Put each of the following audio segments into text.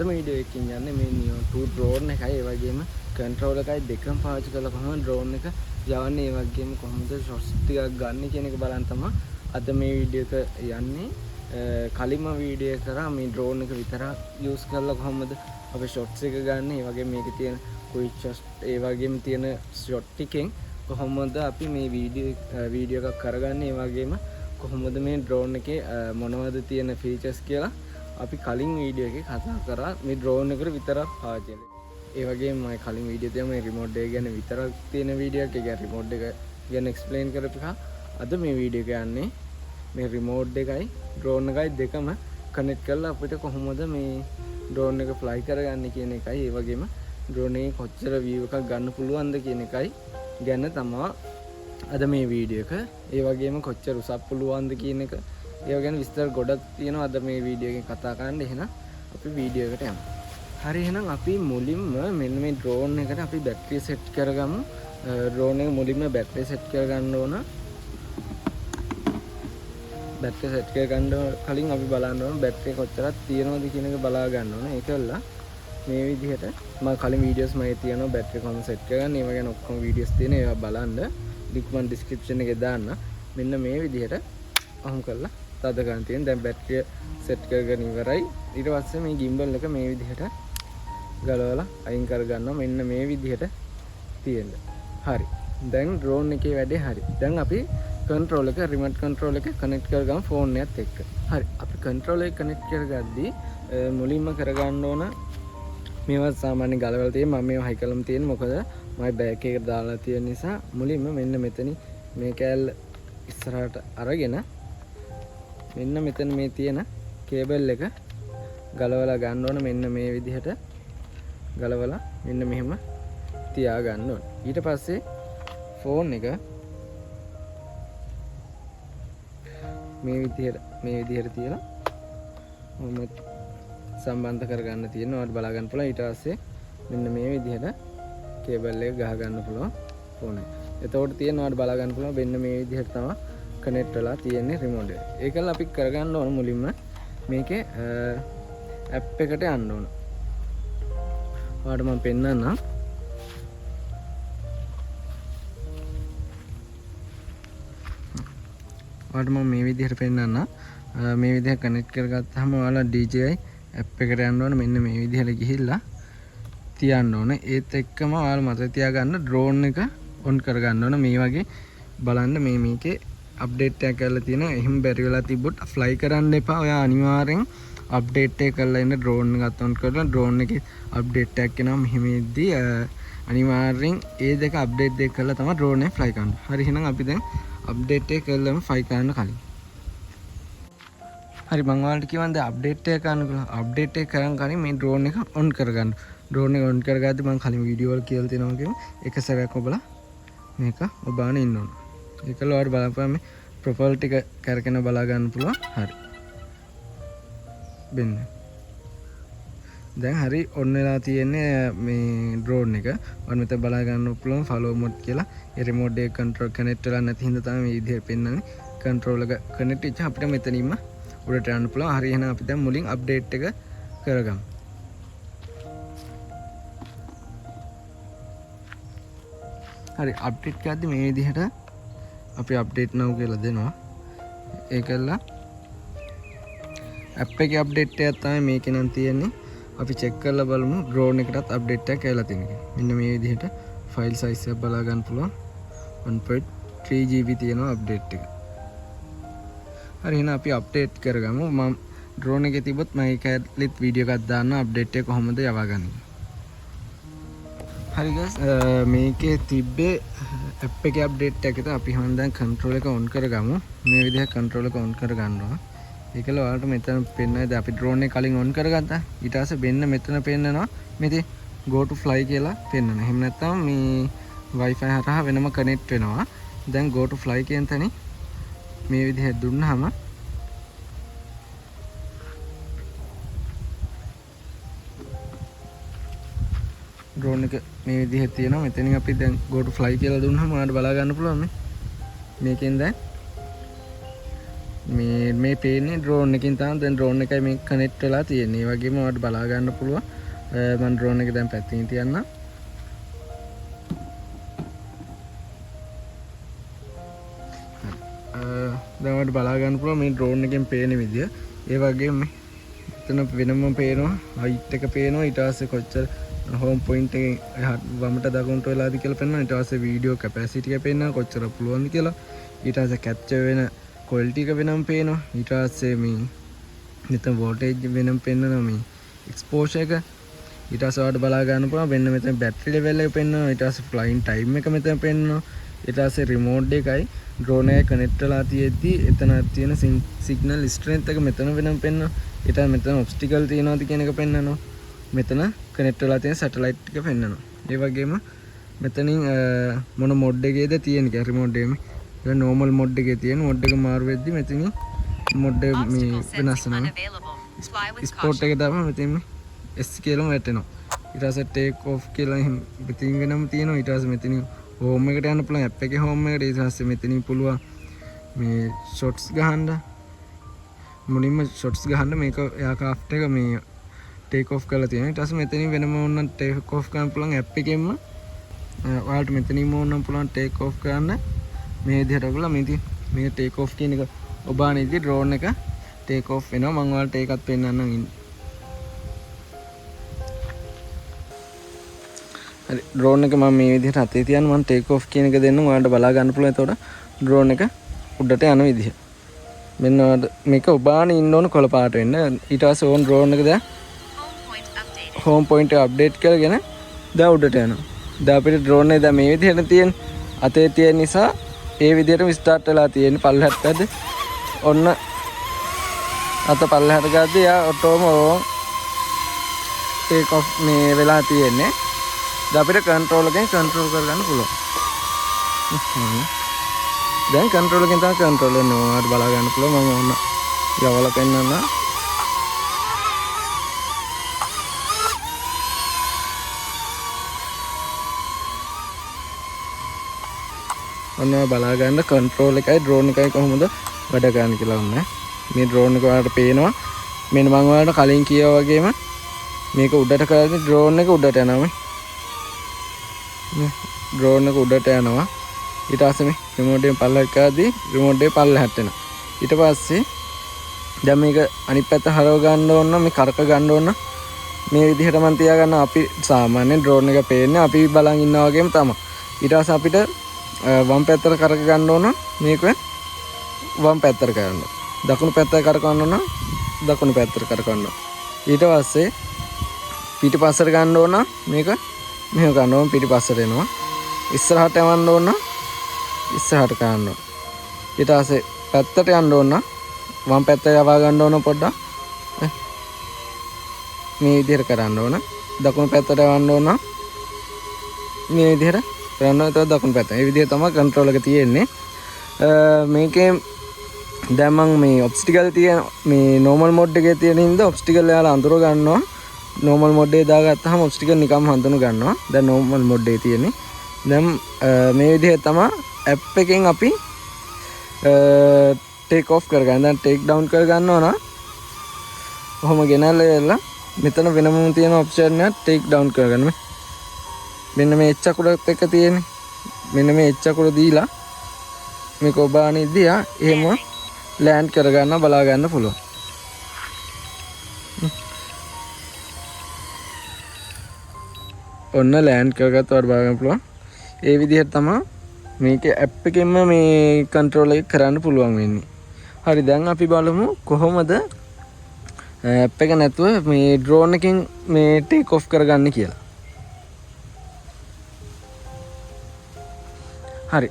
මේ වීඩියෝ එකකින් යන්නේ මේ නියෝ 2 drone එකයි ඒ වගේම control එකයි දෙකම පාවිච්චි කරලා කොහොමද drone එක යවන්නේ ඒ වගේම කොහොමද shots ටිකක් ගන්න කියන එක බලන්න තමයි අද මේ වීඩියෝ එක යන්නේ. කලින්ම වීඩියෝ එක කරා මේ drone එක විතරක් use කරලා කොහොමද අපි shots එක ගන්න ඒ වගේම මේකේ තියෙන quick shots ඒ වගේම තියෙන shot ටිකෙන් කොහොමද අපි මේ වීඩියෝ එකක් කරගන්නේ ඒ වගේම කොහොමද මේ drone එකේ මොනවද තියෙන features කියලා අපි කලින් වීඩියෝ එකේ කතා කරා මේ drone එකට විතරක් පාවිච්චි කරලා. ඒ වගේම මම කලින් වීඩියෝ එකේ මේ remote එක ගැන විතරක් තියෙන වීඩියෝ එකක් ඒ remote එක ගැන explain කරපුවා. අද මේ වීඩියෝ එක යන්නේ මේ remote එකයි drone එකයි දෙකම connect කරලා අපිට කොහොමද මේ drone එක fly කරගන්නේ කියන එකයි ඒ වගේම drone එකේ කොච්චර view එකක් ගන්න පුළුවන්ද කියන එකයි ගැන තමයි අද මේ වීඩියෝ එක. ඒ වගේම කොච්චර උසක් පුළුවන්ද කියන එක ඒව ගැන විස්තර ගොඩක් තියෙනවා අද මේ වීඩියෝ එකෙන් කතා කරන්න. එහෙනම් අපි වීඩියෝ එකට යමු. හරි එහෙනම් අපි මුලින්ම මෙන්න මේ drone එකට අපි බැටරි සෙට් කරගමු. drone එක මුලින්ම බැටරි සෙට් කරගන්න ඕන. බැටරි සෙට් කරගන්න කලින් අපි බලන්න ඕන බැටරි කොච්චරක් තියෙනවද කියන එක බලා ගන්න ඕන. ඒකල්ලා මේ විදිහට මම කලින් වීඩියෝස් මගේ තියෙනවා බැටරි කොහොමද සෙට් කරගන්න. ඒව ගැන ඔක්කොම වීඩියෝස් තියෙනවා. ඒවා බලන්න. ලින්ක් මම description එකේ දාන්න. මෙන්න මේ විදිහට අහුම් කරලා තද ගන්න තියෙන. දැන් බැටරිය සෙට් කරගෙන ඉවරයි. ඊට පස්සේ මේ gimbal එක මේ විදිහට ගලවලා අයින් කර ගන්නවා. මෙන්න මේ විදිහට තියෙන්න. හරි. දැන් drone එකේ වැඩේ හරි. දැන් අපි control එක remote control එක connect කරගමු phone එකත් එක්ක. හරි. අපි control එක connect කරගද්දී මුලින්ම කරගන්න ඕන මේවා සාමාන්‍ය ගලවලා තියෙන මම මේවා හයි කරලම තියෙන මොකද මම බෑග් එකට දාලා තියෙන නිසා මුලින්ම මෙන්න මෙතනින් මේ කෑල්ල ඉස්සරහට අරගෙන මෙන්න මෙතන මේ තියෙන කේබල් එක ගලවලා ගන්න ඕන. මෙන්න මේ විදිහට ගලවලා මෙන්න මෙහෙම තියා ගන්න ඕන. ඊට පස්සේ ෆෝන් එක මේ විදිහට තියලා මොහොම සම්බන්ධ කරගන්න තියෙනවා. ඔයාලට බලා ගන්න පුළුවන්. ඊට පස්සේ මෙන්න මේ විදිහට කේබල් එක ගහ ගන්න පුළුවන් ෆෝන් එක. එතකොට තියෙනවා ඔයාලට බලා ගන්න පුළුවන් මෙන්න මේ විදිහට තමයි කනෙක්ට් වෙලා තියෙන්නේ රිමෝට් එක. ඒකල අපි කරගන්න ඕන මුලින්ම මේකේ ඇප් එකට යන්න ඕන. ඔයාලට මම පෙන්නන්නම්. ඔයාලට මම මේ විදිහට පෙන්නන්නම්. මේ විදිහට කනෙක්ට් කරගත්තාම ඔයාලා DJI ඇප් එකට යන්න ඕන. මෙන්න මේ විදිහට ගිහිල්ලා තියන්න ඕන. ඒත් එක්කම ඔයාලා මතක තියාගන්න drone එක on කරගන්න ඕන. මේ වගේ බලන්න මේකේ අප්ඩේට් එකක් කරලා තියෙනවා. එහෙම බැරි වෙලා තිබ්බොත් ෆ්ලයි කරන්න එපා. ඔයා අනිවාර්යෙන් අප්ඩේට් එක කරලා ඉන්න drone එකත් on කරලා drone එකේ අප්ඩේට් එකක් එනවා. මෙහෙම ඉද්දි අනිවාර්යෙන් ඒ දෙක අප්ඩේට් දෙක කරලා තමයි drone එක ෆ්ලයි කරන්න. හරි එහෙනම් අපි දැන් අප්ඩේට් එක කරලාම ෆ්ලයි කරන්න කලින්. හරි මම ඔයාලට කියවන්ද අප්ඩේට් එක කරන්න කියලා. අප්ඩේට් එක කරන් කලින් මේ drone එක on කරගන්න. drone එක on කරගද්දි මම කලින් වීඩියෝ වල කියලා තියෙනවා වගේම එක සැරයක් ඔබලා මේක ඔබාන ඉන්න ඕන. ඒකල ඔයාලට බලපෑම මේ ප්‍රොෆයිල් ටික කරගෙන බලා ගන්න පුළුවන්. හරි. බෙන්න. දැන් හරි ඔන් වෙලා තියෙන්නේ මේ drone එක. ඔන්න මෙතන බලා ගන්න පුළුවන් follow mode කියලා. ඒ remote එක control connect වෙලා නැති හින්දා තමයි මේ විදිහට පෙන්නන්නේ. control එක connect වෙච්ච අපිට මෙතනින්ම උඩට යන්න පුළුවන්. හරි එහෙනම් අපි දැන් මුලින් update එක කරගමු. හරි අප්ඩේට් කරද්දි මේ විදිහට අපි අප්ඩේට් now කියලා දෙනවා. ඒකල්ලා ඇප් එකේ අප්ඩේට් එකක් තමයි මේකේ නම් තියෙන්නේ. අපි චෙක් කරලා බලමු drone එකටත් අප්ඩේට් එකක් කියලා තියෙනවා. මෙන්න මේ විදිහට ෆයිල් සයිස් එක බලා ගන්න පුළුවන්. 1.3 GB තියෙනවා අප්ඩේට් එක. හරි එහෙනම් අපි අප්ඩේට් කරගමු. මම drone එකේ තිබ්බොත් මම ඒකෙත් වීඩියෝ එකක් දාන්න අප්ඩේට් එක කොහොමද යවගන්නේ. හරි guys මේකේ තිබ්බේ ඇප් එකේ අප්ඩේට් එකකට අපි හොන් දැන් control එක on කරගමු. මේ විදිහට control එක on කරගන්න ඕන. ඒකල ඔයාලට මෙතන පෙන්නයි දැන් අපි drone එක කලින් on කරගත්තා. ඊට පස්සේ මෙන්න මෙතන පෙන්නනවා මෙතේ go to fly කියලා පෙන්නනවා. එහෙම නැත්නම් මේ wifi හරහා වෙනම connect වෙනවා. දැන් go to fly කියන තැන මේ විදිහට දුන්නාම drone එක මේ විදිහට තියෙනවා. මෙතනින් අපි දැන් go to fly කියලා දුන්නාම ඔයාලට බලා ගන්න පුළුවන් මේකෙන් දැන් මේ පේන්නේ ඩ්‍රෝන් එකකින් තමයි. දැන් ඩ්‍රෝන් එකයි මේ කනෙක්ට් වෙලා තියෙන්නේ. ඒ වගේම ඔයාලට බලා ගන්න පුළුවන්. මම ඩ්‍රෝන් එක දැන් පැත්තකින් තියන්නම්. දැන් ඔයාලට බලා ගන්න පුළුවන් මේ ඩ්‍රෝන් එකෙන් පේන විදිය. ඒ වගේම මෙතන වෙනම පේනවා, හයිට් එක පේනවා. ඊට පස්සේ කොච්චර හෝම් පොයින්ට් එකෙන් වමට දකුණට වෙලාද කියලා පෙන්වනවා. ඊට පස්සේ වීඩියෝ කැපැසිටි එක පෙන්වනවා, කොච්චර පුළුවන්ද කියලා. ඊට පස්සේ කැප්චර් වෙන ක්වොලිටි එක වෙනම පේනවා. ඊට පස්සේ මේ මෙතන වෝල්ටේජ් වෙනම පෙන්වනවා, මේ එක්ස්පෝෂර් එක. ඊට පස්සේ ඔයාලට බලා ගන්න පුළුවන් මෙන්න මෙතන බැටරි ලෙවල් එක පෙන්වනවා. ඊට පස්සේ ෆ්ලයින් ටයිම් එක මෙතන පෙන්වනවා. ඊට පස්සේ රිමෝට් එකයි ඩ්‍රෝන් එක කනෙක්ට් වෙලා තියෙද්දි එතන තියෙන සිග්නල් ස්ට්‍රෙන්ත් එක මෙතන වෙනම පෙන්වනවා. ඊට මෙතන ඔබ්ස්ටිකල් තියෙනවද කියන එක පෙන්වනවා. මෙතන කනෙක්ට් වෙලා තියෙන සැටලයිට් එක පෙන්වනවා. ඒ වගේම මෙතනින් මොන මොඩ් එකේද තියෙන්නේ කියලා රිමෝට් එකේ මේ නෝමල් මොඩ් එකේ තියෙන මොඩ් එක මාරු වෙද්දි මෙතනින් මොඩ් එක මේ වෙනස් වෙනවා. ස්පෝර්ට් එක දාපම මෙතන S කියලා වැටෙනවා. ඊට පස්සේ ටේක් ඔෆ් කියලා මෙතනින් වෙනම තියෙනවා. ඊට පස්සේ මෙතනින් හෝම් එකට යන්න පුළුවන්, ඇප් එකේ හෝම් එකට. ඊට පස්සේ මෙතනින් පුළුවන් මේ ෂොට්ස් ගහන්න. මුලින්ම ෂොට්ස් ගහන්න මේක එයාක්‍රාෆ්ට් එක මේ ටේක් ඔෆ් කරලා තියෙනවා. ඊට පස්සේ මෙතනින් වෙනම ඕනනම් ටේක් ඔෆ් කරන්න පුළුවන් ඇප් එකෙන්ම. ඔයාලට මෙතනින්ම ඕනනම් පුළුවන් ටේක් ඔෆ් කරන්න. මේ විදිහට ඔයගොල්ලෝ මේ ටේක් ඔෆ් කියන එක ඔබානේදී ඩ්‍රෝන් එක ටේක් ඔෆ් වෙනවා. මම ඔයාලට ඒකත් පෙන්නන්නම් ඉන්නේ. හරි, ඩ්‍රෝන් එක මම මේ විදිහට අතේ තියන්න මම ටේක් ඔෆ් කියන එක දෙන්නම්. ඔයාලට බලා ගන්න පුළුවන්. එතකොට ඩ්‍රෝන් එක උඩට යන විදිහ. මෙන්න මේක ඔබානේ ඉන්න ඕන කොළ පාට වෙන්න. ඊට පස්සේ ඕන් ඩ්‍රෝන් එක දැන් හෝම් පොයින්ට් එක අප්ඩේට් කරගෙන දැන් උඩට යනවා. දැන් අපිට ඩ්‍රෝන් එක දැන් මේ විදිහට තියෙන අතේ තියෙන නිසා ඒ විදිහටම ස්ටාර්ට් වෙලා තියෙන්නේ. පල්ලෙහාට ඇද්ද ඔන්න අත පල්ලෙහාට ගද්දී යා ඔටෝම ටේක් ඔෆ් මේ වෙලා තියෙන්නේ. දැන් අපිට කන්ට්‍රෝල් එකෙන් කන්ට්‍රෝල් කරගන්න පුළුවන්. දැන් කන්ට්‍රෝල් එකෙන් තමයි කන්ට්‍රෝල් වෙන්නේ. ඔයාලට බලා ගන්න පුළුවන්. මම ඔන්න යවලා පෙන්නන්න. ඔන්න බලා ගන්න කන්ට්‍රෝල් එකයි ඩ්‍රෝන් එකයි කොහොමද වැඩ ගන්න කියලා ඔන්න. මේ ඩ්‍රෝන් එක ඔයාලට පේනවා. මෙන්න මම ඔයාලට කලින් කිව්වා වගේම මේක උඩට කරද්දී ඩ්‍රෝන් එක උඩට යනවා. ඩ්‍රෝන් එක උඩට යනවා. ඊට පස්සේ මේ රිමෝට් එකෙන් පල්ලෙහාට කරද්දී රිමෝට් එක පල්ලෙහාට එනවා. ඊට පස්සේ දැන් මේක අනිත් පැත්ත හරව ගන්න ඕන නම් මේ කරක ගන්න ඕන නම් මේ විදිහට මම තියාගන්න. අපි සාමාන්‍යයෙන් ඩ්‍රෝන් එක පේන්නේ අපි බලන් ඉන්නා වගේම තමයි. ඊට පස්සේ අපිට වම් පැත්තට කරක ගන්න ඕන මේක වම් පැත්තට කරන්න. දකුණු පැත්තට කරකවන්න ඕන දකුණු පැත්තට කරකවන්න. ඊට පස්සේ පිටිපස්සට ගන්න ඕන මේක මෙහෙම ගන්න ඕන පිටිපස්සට එනවා. ඉස්සරහට යවන්න ඕන ඉස්සරහට කරන්න ඕන. ඊට පස්සේ පැත්තට යන්න ඕන වම් පැත්ත යවා ගන්න ඕන පොඩ්ඩක්. මේ විදිහට කරන්න ඕන. දකුණු පැත්තට යවන්න ඕන මේ විදිහට කරන්න. ඒතකොට දකුණු පැත්ත. මේ විදිහ තමයි කන්ට්‍රෝල් එක තියෙන්නේ. මේකේ දැන් මම මේ ඔබ්ස්ටිකල් තියෙන මේ නෝමල් මොඩ් එකේ තියෙන හින්දා ඔබ්ස්ටිකල් එයාලා අඳුර ගන්නවා. නෝමල් මොඩ් එකේ දාගත්තාම ඔබ්ස්ටිකල් නිකම්ම හඳුන ගන්නවා. දැන් නෝමල් මොඩ් එකේ තියෙන්නේ. දැන් මේ විදිහ තමයි ඇප් එකෙන් අපි ටේක් ඔෆ් කරගන්න. දැන් ටේක් ඩවුන් කරගන්නවා නම් කොහොම ගෙනල්ලා මෙතන වෙනම තියෙන ඔප්ෂන් එක ටේක් ඩවුන් කරගන්න. මෙන්න මේ H අකුරත් එක්ක තියෙන්නේ. මෙන්න මේ H අකුර දීලා මේක ඔබානේ දියා එහෙම ලෑන්ඩ් කරගන්න බලා ගන්න පුළුවන්. ඔන්න ලෑන්ඩ් කරගත්තාට බලා ගන්න පුළුවන්. ඒ විදිහට තමයි මේකේ ඇප් එකෙන්ම මේ කන්ට්‍රෝල් එක කරන්න පුළුවන් වෙන්නේ. හරි, දැන් අපි බලමු කොහොමද ඇප් එක නැතුව මේ ඩ්‍රෝන් එකෙන් මේ ටේක් ඔෆ් කරගන්න කියලා. හරි,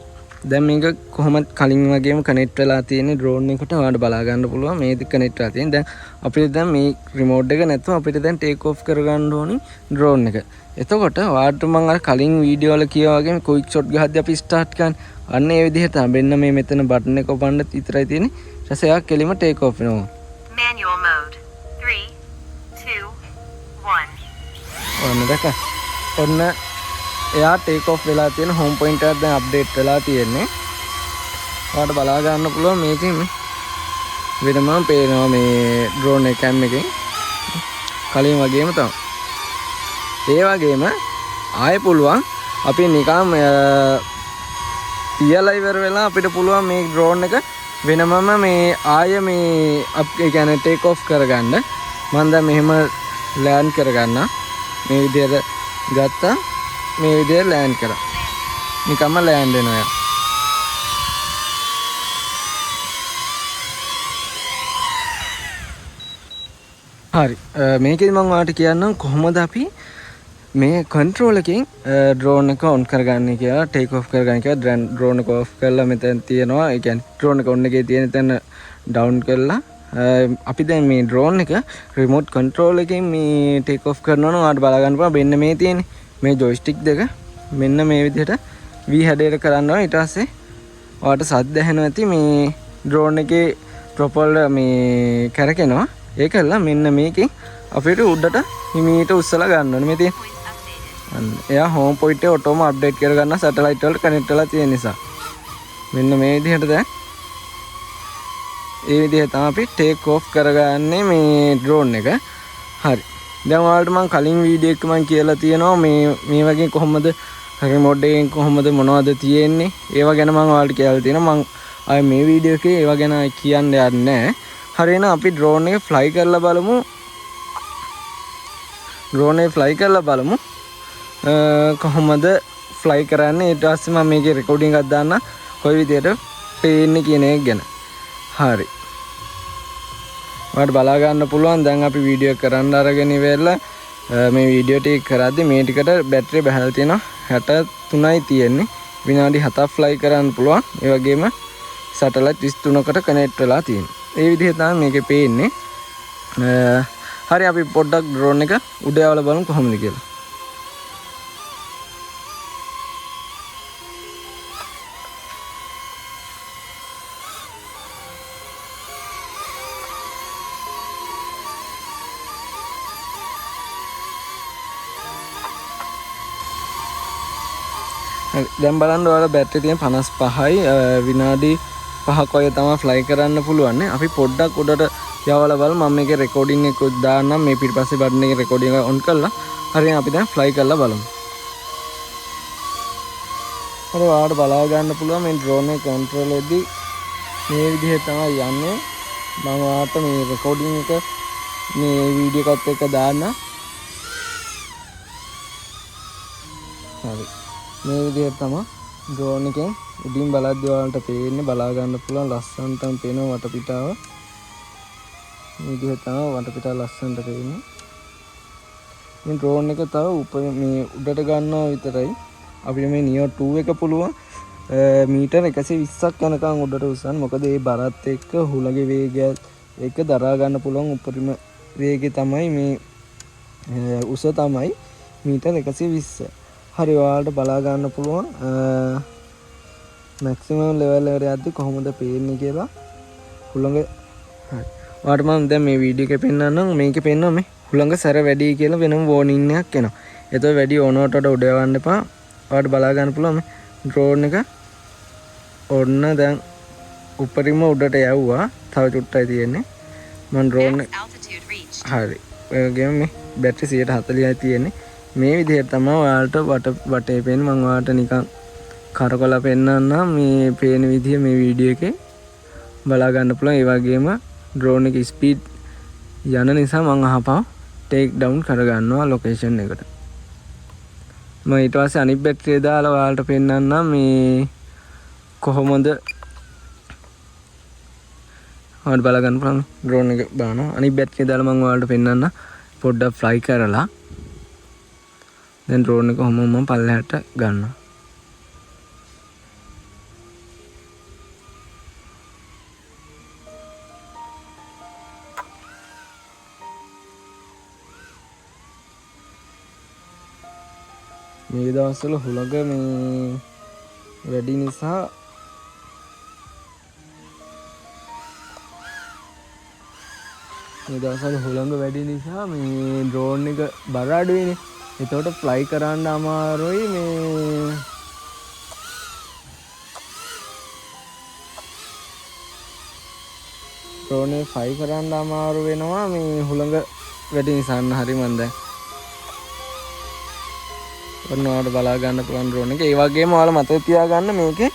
දැන් මේක කොහොමද කලින් වගේම කනෙක්ට් වෙලා තියෙන්නේ ඩ්‍රෝන් එකට. ඔයාලට බලා ගන්න පුළුවන් මේක කනෙක්ට් වෙලා තියෙන්නේ. දැන් අපිට දැන් මේ රිමෝට් එක නැතුව අපිට දැන් ටේක් ඔෆ් කරගන්න ඕනි ඩ්‍රෝන් එක. එතකොට ඔයාලට මම අර කලින් වීඩියෝ වල කිව්වා වගේම ක්වික් ෂොට් ගහද්දී අපි ස්ටාර්ට් කරන්නේ. අන්න ඒ විදිහට තමයි. මෙන්න මේ මෙතන බටන් එක ඔබන්න විතරයි තියෙන්නේ. ඊට පස්සේ එයා කෙලිම ටේක් ඔෆ් වෙනවා. Manual mode. 3, 2, 1. ඔන්න දැක. ඔන්න එයා ටේක් ඔෆ් වෙලා තියෙන හෝම් පොයින්ට් එක දැන් අප්ඩේට් වෙලා තියෙන්නේ. ඔයාලට බලා ගන්න පුළුවන් මේකෙන් වෙනම පේනවා මේ ඩ්‍රෝන් එක කැම් එකෙන් කලින් වගේම තමයි. ඒ වගේම ආයෙ පුළුවන් අපි නිකම් තියලා ඉවර වෙලා අපිට පුළුවන් මේ ඩ්‍රෝන් එක වෙනමම මේ ආයෙ මේ ඒ කියන්නේ ටේක් ඔෆ් කරගන්න. මම දැන් මෙහෙම ලෑන්ඩ් කරගන්න. මේ විදිහට ගත්තා. මේ විදිහට ලෑන්ඩ් කරා. නිකම්ම ලෑන්ඩ් වෙනවා. හරි මේකෙදි මම ඔයාලට කියන්නම් කොහොමද අපි මේ කන්ට්‍රෝල් එකෙන් ඩ්‍රෝන් එක ඔන් කරගන්නේ කියලා ටේක් ඔෆ් කරගන්න කියලා ඩ්‍රෝන් එක ඔෆ් කරලා මෙතන තියෙනවා ඒ කියන්නේ ඩ්‍රෝන් එක ඔන් එකේ තියෙන තැන ඩවුන් කරලා අපි දැන් මේ ඩ්‍රෝන් එක රිමෝට් කන්ට්‍රෝල් එකෙන් මේ ටේක් ඔෆ් කරනවා නම් ඔයාලට බලා ගන්න පුළුවන් මෙන්න මේ තියෙන්නේ මේ ජොයිස්ටික් දෙක මෙන්න මේ විදිහට V හැඩයට කරන්න ඕනේ ඊට පස්සේ ඔයාලට සද්ද ඇහෙනවා ඇති මේ ඩ්‍රෝන් එකේ ප්‍රොපල් මේ කරකිනවා ඒකලා මෙන්න මේකෙන් අපිට උඩට හිමීට උස්සලා ගන්න ඕනේ මේ තියෙන. එයා හෝම් පොයින්ට් එක ඔටෝම අප්ඩේට් කරගන්න සැටලයිට් වලට කනෙක්ට් වෙලා තියෙන නිසා. මෙන්න මේ විදිහට දැන් ඒ විදිහට තමයි අපි ටේක් ඔෆ් කරගන්නේ මේ ඩ්‍රෝන් එක. හරි. දැන් ඔයාලට මම කලින් වීඩියෝ එකක මම කියලා තියෙනවා මේ වගේ කොහොමද රිමෝට් එකෙන් කොහොමද මොනවද තියෙන්නේ ඒවා ගැන මම ඔයාලට කියලා තියෙනවා. මම ආයේ මේ වීඩියෝ එකේ ඒවා ගැන කියන්න යන්නේ නැහැ. හරියන අපි ඩ්‍රෝන් එක ෆ්ලයි කරලා බලමු. ඩ්‍රෝන් එක ෆ්ලයි කරලා බලමු. කොහොමද ෆ්ලයි කරන්නේ ඊට පස්සේ මම මේකේ රෙකෝඩින් එකක් දාන්න කොයි විදියට පේන්නේ කියන එක ගැන. හරි. ඔයාලට බලා ගන්න පුළුවන් දැන් අපි වීඩියෝ කරන්න අරගෙන ඉවරලා මේ වීඩියෝ ටික කරද්දි මේ ටිකට බැටරිය බහලා තියෙනවා 63යි තියෙන්නේ. විනාඩි 7ක් ෆ්ලයි කරන්න පුළුවන්. ඒ වගේම සැටලයිට් 23කට කනෙක්ට් වෙලා තියෙනවා. ඒ විදිහට තමයි මේකේ පේන්නේ. හරි අපි පොඩ්ඩක් ඩ්‍රෝන් එක උඩ යවලා බලමු කොහොමද කියලා. දැන් බලන්න ඔයාලා බැටරි තියෙන 55යි විනාඩි 5ක් වගේ තමයි ෆ්ලයි කරන්න පුළුවන් නේ. අපි පොඩ්ඩක් උඩට යවලා බලමු. මම මේකේ රෙකෝඩින් එක දාන්නම් මේ පිටිපස්සේ බටන් එකේ රෙකෝඩින් එක ඔන් කරලා. හරියට අපි දැන් ෆ්ලයි කරලා බලමු. හරි ඔයාලට බලා ගන්න පුළුවන් මේ ඩ්‍රෝන් එක කන්ට්‍රෝල් එකදී මේ විදිහට තමයි යන්නේ. මම ඔයාලට මේ රෙකෝඩින් එක මේ වීඩියෝ එකත් එක්ක දාන්න. හරි. මේ විදිහට තමයි ඩ්‍රෝන් එකෙන් උඩින් බලද්දී ඔයාලට පේන්නේ බලා ගන්න පුළුවන් ලස්සනටම පේනවා වටපිටාව. මේ විදිහට තමයි වටපිටාව ලස්සනට පේන්නේ. මේ ඩ්‍රෝන් එක තව මේ උඩට ගන්නවා විතරයි. අපිට මේ නියෝ 2 එක පුළුවන් මීටර් 120ක් යනකම් උඩට උස්සන්න. මොකද ඒ බරත් එක්ක හුලගේ වේගයත් එක්ක දරා ගන්න පුළුවන් උපරිම වේගය තමයි මේ උස තමයි මීටර් 120. හරි ඔයාලට බලා ගන්න පුළුවන් මැක්සිමම් ලෙවල් එකට යද්දි කොහොමද පේන්නේ කියලා හුළඟ. හරි ඔයාලට මම දැන් මේ වීඩියෝ එකේ පෙන්නන්නම්. මේකේ පෙන්නනවා මේ හුළඟ සැර වැඩි කියලා වෙනම වෝනින් එකක් එනවා. ඒතකොට වැඩි ඕනවට උඩ යවන්න එපා. ඔයාලට බලා ගන්න පුළුවන් මේ ඩ්‍රෝන් එක ඔන්න දැන් උඩරිම උඩට යවුවා. තව චුට්ටයි තියෙන්නේ. මම ඩ්‍රෝන් හරි ඔය වගේම මේ බැටරි 140යි තියෙන්නේ. මේ විදිහට තමයි ඔයාලට වටේ පේන්නේ. මම ඔයාලට නිකන් කරකලා පෙන්නන්නම් මේ පේන විදිහ මේ වීඩියෝ එකේ බලා ගන්න පුළුවන්. ඒ වගේම ඩ්‍රෝන් එක ස්පීඩ් යන නිසා මම අහපව ටේක් ඩවුන් කරගන්නවා ලොකේෂන් එකට. මම ඊට පස්සේ අනිත් බැටරිය දාලා ඔයාලට පෙන්නන්නම් මේ කොහොමද ඔයාලට බලා ගන්න පුළුවන් ඩ්‍රෝන් එක බලනවා. අනිත් බැටරිය දාලා මම ඔයාලට පෙන්නන්න පොඩ්ඩක් ෆ්ලයි කරලා දැන් ඩ්‍රෝන් එක කොහොමම පල්ලෙහාට ගන්නවා. මේ දවස්වල හුලඟ මේ වැඩි නිසා මේ ඩ්‍රෝන් එක බර අඩුයිනේ. එතකොට ෆ්ලයි කරන්න අමාරුයි. මේ ඩ්‍රෝන් එක ෆ්ලයි කරන්න අමාරු වෙනවා මේ හුළඟ වැඩි නිසා. හරි මන් දැන් ඔන්නවට බලා ගන්න පුළුවන් ඩ්‍රෝන් එක. ඒ වගේම ඔයාලා මතක තියාගන්න මේකේ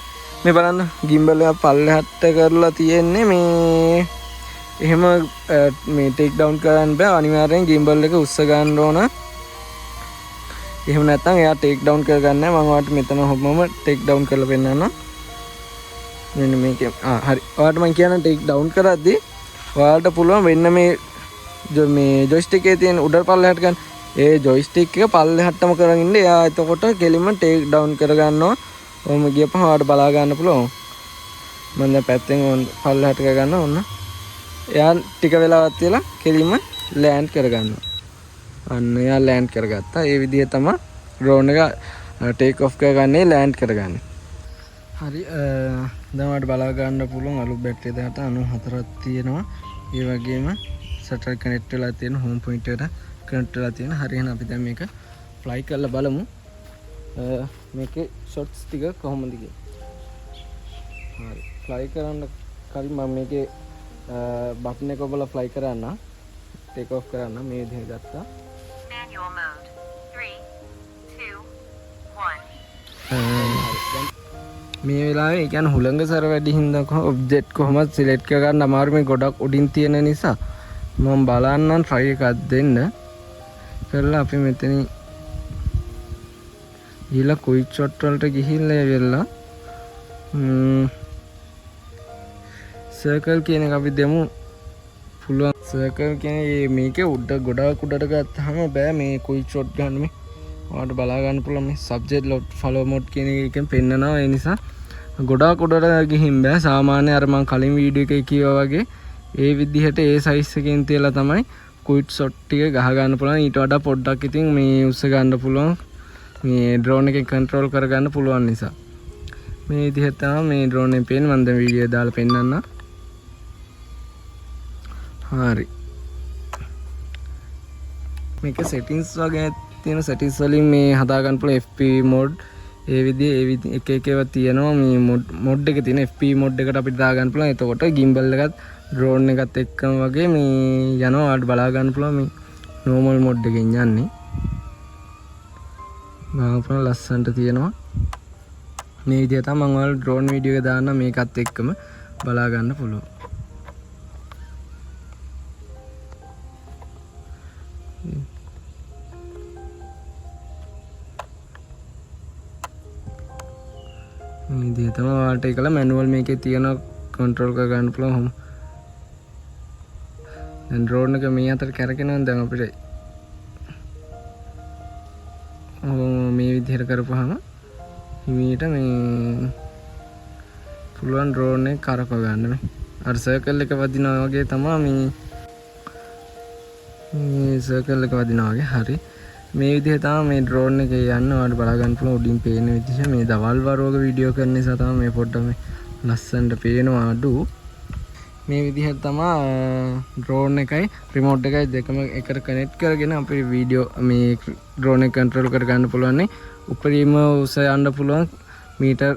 මේ බලන්න ගිම්බල් එක පල්ලෙහාට කරලා තියෙන්නේ මේ එහෙම මේ ටේක් ඩවුන් කරන්න බෑ. අනිවාර්යෙන් ගිම්බල් එක උස්ස ගන්න ඕන. එහෙම නැත්නම් එයා ටේක් ඩවුන් කරගන්න නැහැ. මම ඔයාලට මෙතන හොම්මම ටේක් ඩවුන් කරලා පෙන්නන්නම්. මෙන්න මේක හරි. ඔයාලට මම කියන්නේ ටේක් ඩවුන් කරද්දී ඔයාලට පුළුවන් වෙන්න මේ ජොයිස්ටික් එකේ තියෙන උඩ පල්ලෙහාට ගන්න. ඒ ජොයිස්ටික් එක පල්ලෙහාටම කරගෙන ඉන්න. එයා එතකොට කෙලින්ම ටේක් ඩවුන් කරගන්නවා. ඔහොම ගියපහම ඔයාලට බලා ගන්න පුළුවන්. මම දැන් පැත්තෙන් පල්ලෙහාට ගන්න ඕන. එයා ටික වෙලාවක් තියලා කෙලින්ම ලෑන්ඩ් කරගන්නවා. අන්න එයා ලෑන්ඩ් කරගත්තා. ඒ විදිහ තමයි ඩ්‍රෝන් එක ටේක් ඔෆ් කරගන්නේ ලෑන්ඩ් කරගන්නේ. හරි දැන් ඔයාලට බලා ගන්න පුළුවන් අලුත් බැටරි 94ක් තියෙනවා. ඒ වගේම සැටලයිට් කනෙක්ට් වෙලා තියෙන හෝම් පොයින්ට් එකට කනෙක්ට් වෙලා තියෙන. හරි එහෙනම් අපි දැන් මේක ෆ්ලයි කරලා බලමු. මේකේ ෂොට්ස් ටික කොහොමද කියලා. හරි ෆ්ලයි කරන්න කලින් මම මේකේ බටන් එක ඔබලා ෆ්ලයි කරන්න ටේක් ඔෆ් කරන්න මේ විදිහට ගත්තා. Manual mode. 3, 2, 1. මේ වෙලාවේ ඒ කියන්නේ හුළඟ සර වැඩි හින්දා ඔබ්ජෙක්ට් කොහොමද සිලෙක්ට් කරගන්න අමාරු මේ ගොඩක් උඩින් තියෙන නිසා මම බලන්නම් try එකක් දෙන්න. කරලා අපි මෙතනින් ඊළඟ ක්වික් ෂොට් වලට ගිහිල්ලා ඉවරලා සර්කල් කියන එක අපි දෙමු. පුළුවන් සර්කල් කියන්නේ මේකේ උඩ ගොඩාක් උඩට ගත්තාම බෑ මේ ක්වික් ෂොට් ගන්න. මේ ඔයාලට බලා ගන්න පුළුවන් මේ සබ්ජෙක්ට් ලොට් ෆලෝ මොඩ් කියන එකෙන් පෙන්නනවා. ඒ නිසා ගොඩාක් උඩට ගිහින් බෑ. සාමාන්‍ය අර මම කලින් වීඩියෝ එකේ කිව්වා වගේ ඒ විදිහට ඒ සයිස් එකෙන් තියලා තමයි ක්වික් ෂොට් ටික ගහ ගන්න පුළුවන්. ඊට වඩා පොඩ්ඩක් ඉතින් මේ උස්ස ගන්න පුළුවන්. මේ ඩ්‍රෝන් එකෙන් කන්ට්‍රෝල් කරගන්න පුළුවන් නිසා මේ විදිහට තමයි මේ ඩ්‍රෝන් එකෙන් පේන්නේ. මම දැන් වීඩියෝ දාලා පෙන්නන්නම්. හරි මේක සෙටින්ස් වගේ තියෙන සෙටින්ස් වලින් මේ හදා ගන්න පුළුවන් FPV මෝඩ්. ඒ විදිහේ එක එක ඒවා තියෙනවා. මේ මෝඩ් එකේ තියෙන FPV මෝඩ් එකට අපිට දා ගන්න පුළුවන්. එතකොට ගිම්බල් එකත් ඩ්‍රෝන් එකත් එක්කම වගේ මේ යනවා. ඔයාලට බලා ගන්න පුළුවන් මේ නෝමල් මෝඩ් එකෙන් යන්නේ. ගාපන ලස්සනට තියෙනවා. මේ විදිහ තමයි මම ඔයාලට ඩ්‍රෝන් වීඩියෝ එක දාන්න මේකත් එක්කම බලා ගන්න පුළුවන්. මේ විදිහ තමයි ඔයාලට ඒකලා මැනුවල් මේකේ තියෙන කන්ට්‍රෝල් කර ගන්න පුළුවන්. දැන් ඩ්‍රෝන් එක මේ අතට කැරකෙනවා. දැන් අපිට මේ විදිහට කරපුවාම හිමීට මේ පුළුවන් ඩ්‍රෝන් එක කරකව ගන්න. මේ අර සර්කල් එක වදිනවා වගේ තමයි මේ සර්කල් එක වදිනවා වගේ. හරි මේ විදිහ තමයි මේ ඩ්‍රෝන් එකේ යන්න. ඔයාලට බලා ගන්න පුළුවන් උඩින් පේන විදිහ. මේ දවල් වරෝග වීඩියෝ කරන නිසා තමයි මේ පොඩ්ඩක් මේ ලස්සනට පේනවා අඩු. මේ විදිහට තමයි ඩ්‍රෝන් එකයි රිමෝට් එකයි දෙකම එකට කනෙක්ට් කරගෙන අපේ වීඩියෝ මේ ඩ්‍රෝන් එක කන්ට්‍රෝල් කර ගන්න පුළුවන්. උපරිම උස යන්න පුළුවන් මීටර්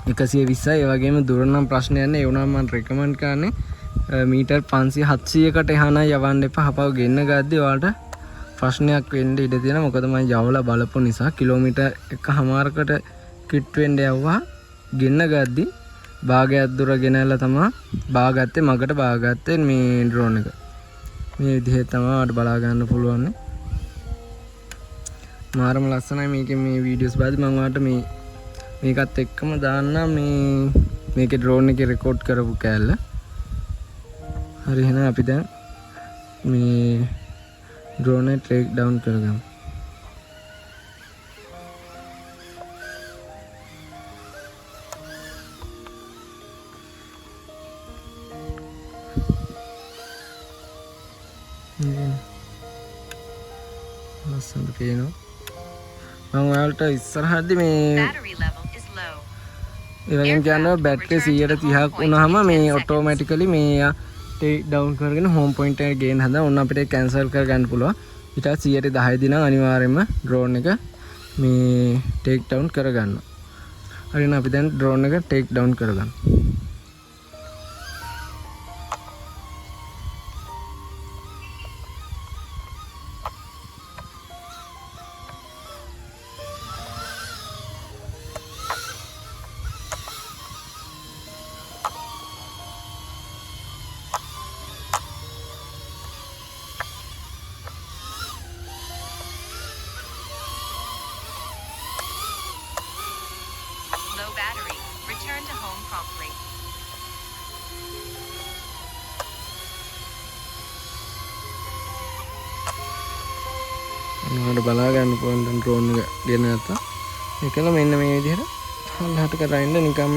120යි. ඒ වගේම දුර නම් ප්‍රශ්නයක් නැහැ. ඒ වුණාම මම රෙකමන්ඩ් කරන්නේ මීටර් 500 700කට එහා නම් යවන්න එපා. හපව ගෙන්න ගද්දි ඔයාලට ප්‍රශ්නයක් වෙන්න ඉඩ තියෙනවා. මොකද මම යවලා බලපු නිසා කිලෝමීටර් 1.5කට කිට් වෙන්න යවුවා. ගෙන්න ගද්දි භාගයක් දුර ගෙනල්ලා තමයි බාගත්තේ. මගට බාගත්තේ මේ ඩ්‍රෝන් එක. මේ විදිහට තමයි ඔයාලට බලා ගන්න පුළුවන්. මාරම ලස්සනයි මේකේ මේ වීඩියෝස් බලද්දි මම ඔයාලට මේකත් එක්කම දාන්නම් මේකේ ඩ්‍රෝන් එකේ රෙකෝඩ් කරපු කෑල්ල. හරි එහෙනම් අපි දැන් මේ ड्रोन ने ट्रेक डाउन करगा ඉස්සරහදී මේ ඒ වගේම කියනවා බැටරි 130ක් වුණාම මේ ඔටෝමැටිකලි මේ ටේක් ඩවුන් කරගෙන හෝම් පොයින්ට් එක ගේන්න හදා. ඔන්න අපිට කැන්සල් කර ගන්න පුළුවන්. ඊට 110 දින අනිවාර්යයෙන්ම ඩ්‍රෝන් එක මේ ටේක් ඩවුන් කරගන්න. හරිනම් අපි දැන් ඩ්‍රෝන් එක ටේක් ඩවුන් කරගන්න. ඔයාලට බලා ගන්න පුළුවන් දැන් ඩ්‍රෝන් එක ගෙන ගත්තා. ඒකල මෙන්න මේ විදිහට හල්ලහට කරලා ඉන්න නිකම්ම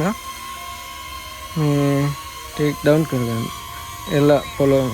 මේ ටේක් ඩවුන් කරගන්න. එලා ෆලෝ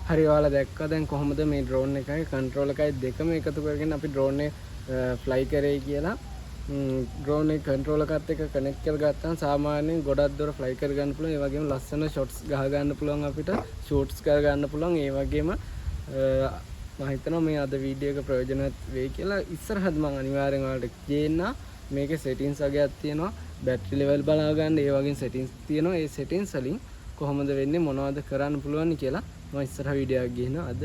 හරි ඔයාලා දැක්කා දැන් කොහොමද මේ ඩ්‍රෝන් එකයි කන්ට්‍රෝල් එකයි දෙකම එකතු කරගෙන අපි ඩ්‍රෝන් එක ෆ්ලයි කරේ කියලා. ඩ්‍රෝන් එක කන්ට්‍රෝල් එකත් එක්ක කනෙක්ට් කරලා ගත්තාම සාමාන්‍යයෙන් ගොඩක් දුර ෆ්ලයි කර ගන්න පුළුවන්. ඒ වගේම ලස්සන ෂොට්ස් ගහ ගන්න පුළුවන් අපිට. ෂූට්ස් කර ගන්න පුළුවන්. ඒ වගේම මම හිතනවා මේ අද වීඩියෝ එක ප්‍රයෝජනවත් වෙයි කියලා. ඉස්සරහද මම අනිවාර්යෙන් ඔයාලට කියන්න මේකේ සෙටින්ස් වගේක් තියෙනවා. බැටරි ලෙවල් බලා ගන්න ඒ වගේ සෙටින්ස් තියෙනවා. ඒ සෙටින්ස් වලින් කොහොමද වෙන්නේ මොනවද කරන්න පුළුවන් කියලා මම ඉස්සරහ වීඩියෝ එකක් ගේනවා අද.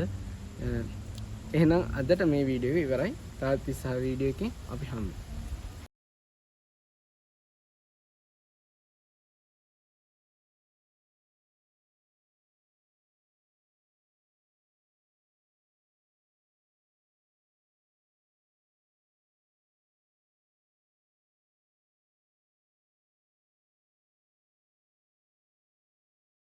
එහෙනම් අදට මේ වීඩියෝ එක ඉවරයි. තාත් ඉස්සරහ වීඩියෝ එකකින් අපි හම්බෙමු.